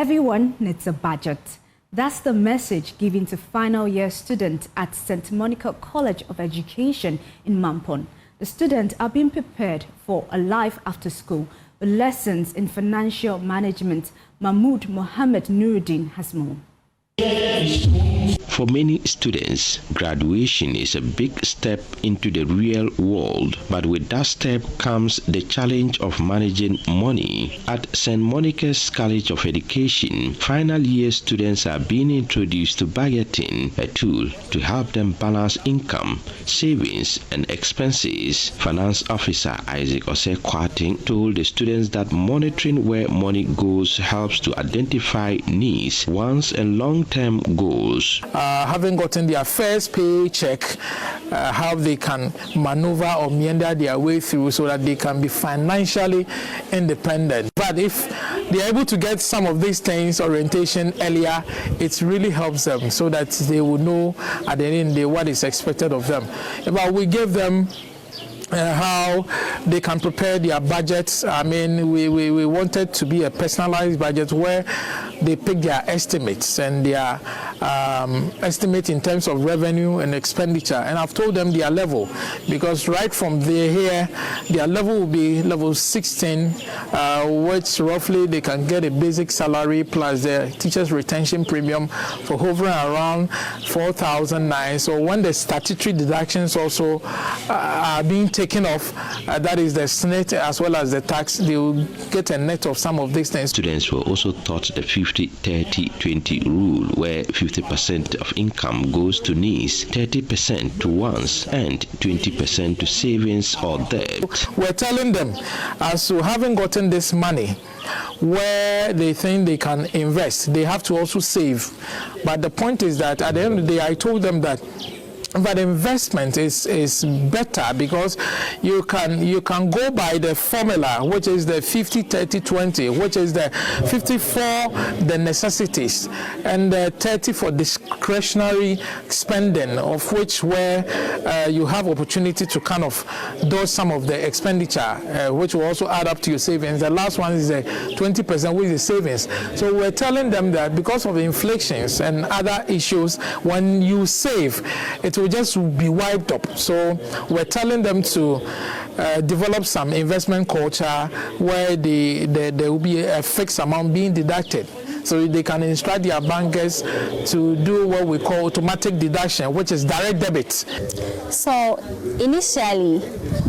Everyone needs a budget. That's the message given to final year students at St. Monica College of Education in Mampon. The students are being prepared for a life after school with lessons in financial management. Mahmoud Mohammed Nurudeen has more. For many students, graduation is a big step into the real world, but with that step comes the challenge of managing money. At St. Monica's College of Education, final year students are being introduced to budgeting, a tool to help them balance income, savings, and expenses. Finance Officer Isaac Osei-Kwarteng told the students that monitoring where money goes helps to identify needs, wants, and long-term goals. Having gotten their first paycheck, how they can maneuver or meander their way through so that they can be financially independent. But if they're able to get some of these things, orientation earlier, it really helps them so that they will know at the end of the day what is expected of them. But we give them how they can prepare their budgets. I mean, we wanted to be a personalized budget where they pick their estimates and their estimate in terms of revenue and expenditure. And I've told them their level, because right from here, their level will be level 16, which roughly they can get a basic salary plus the teacher's retention premium for hovering around 4,009. So when the statutory deductions also are being taken off, that is the SNET as well as the tax, they will get a net of some of these things. Students were also taught the 50-30-20 rule, where 50% of income goes to needs, 30% to wants, and 20% to savings or debt. We're telling them, as to having gotten this money, where they think they can invest, they have to also save. But the point is that at the end of the day, I told them that investment is better, because you can go by the formula, which is the 50-30-20, which is the 50 for the necessities and the 30 for discretionary spending, of which where you have opportunity to kind of do some of the expenditure, which will also add up to your savings. The last one is the 20%, which is savings. So we're telling them that because of inflations and other issues, when you save, it will just be wiped up. So we're telling them to develop some investment culture where there will be a fixed amount being deducted, so they can instruct their bankers to do what we call automatic deduction, which is direct debit. So initially,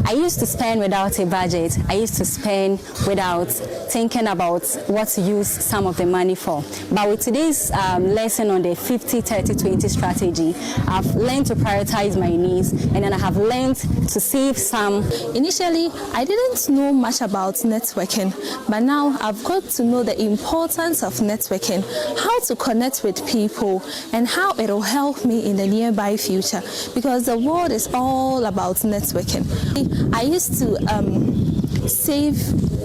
I used to spend without a budget. I used to spend without thinking about what to use some of the money for. But with today's lesson on the 50-30-20 strategy, I've learned to prioritize my needs, and then I have learned to save some. Initially, I didn't know much about networking, but now I've got to know the importance of networking, how to connect with people, and how it will help me in the nearby future, because the world is all about networking. I used to save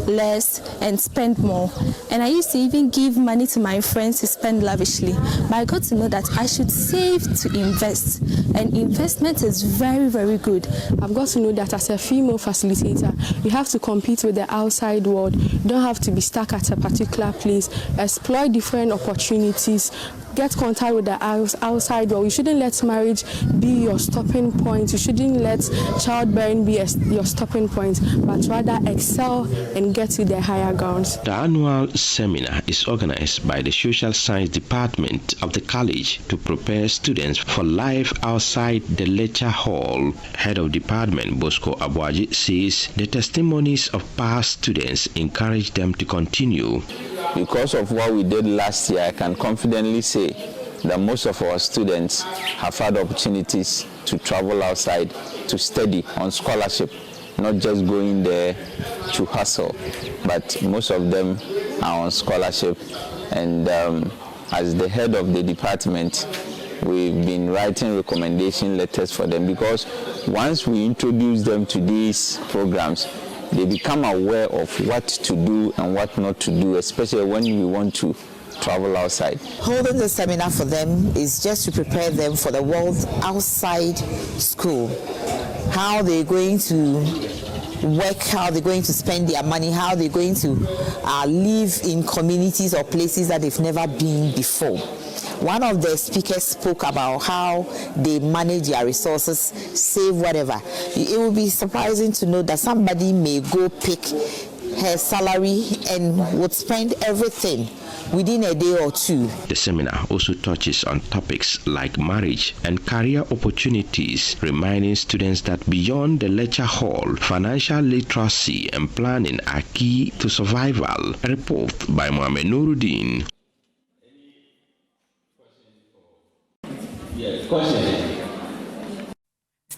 less and spend more, and I used to even give money to my friends to spend lavishly, but I got to know that I should save to invest, and investment is very, very good. I've got to know that as a female facilitator, you have to compete with the outside world. You don't have to be stuck at a particular place. Explore different opportunities. Get contact with the outside world. You shouldn't let marriage be your stopping point. You shouldn't let childbearing be your stopping point, but rather excel and get to the higher grounds. The annual seminar is organized by the Social Science Department of the college to prepare students for life outside the lecture hall. Head of Department Bosco Abuaji says the testimonies of past students encourage them to continue. Because of what we did last year, I can confidently say that most of our students have had opportunities to travel outside to study on scholarship, not just going there to hustle, but most of them are on scholarship. And as the head of the department, we've been writing recommendation letters for them, because once we introduce them to these programs, they become aware of what to do and what not to do, especially when we want to travel outside. Holding the seminar for them is just to prepare them for the world outside school, how they're going to work, how they're going to spend their money, how they're going to live in communities or places that they've never been before. One of the speakers spoke about how they manage their resources, save whatever. It will be surprising to know that somebody may go pick her salary and would spend everything within a day or two. The seminar also touches on topics like marriage and career opportunities, reminding students that beyond the lecture hall, financial literacy and planning are key to survival. A report by Nurudeen. Question.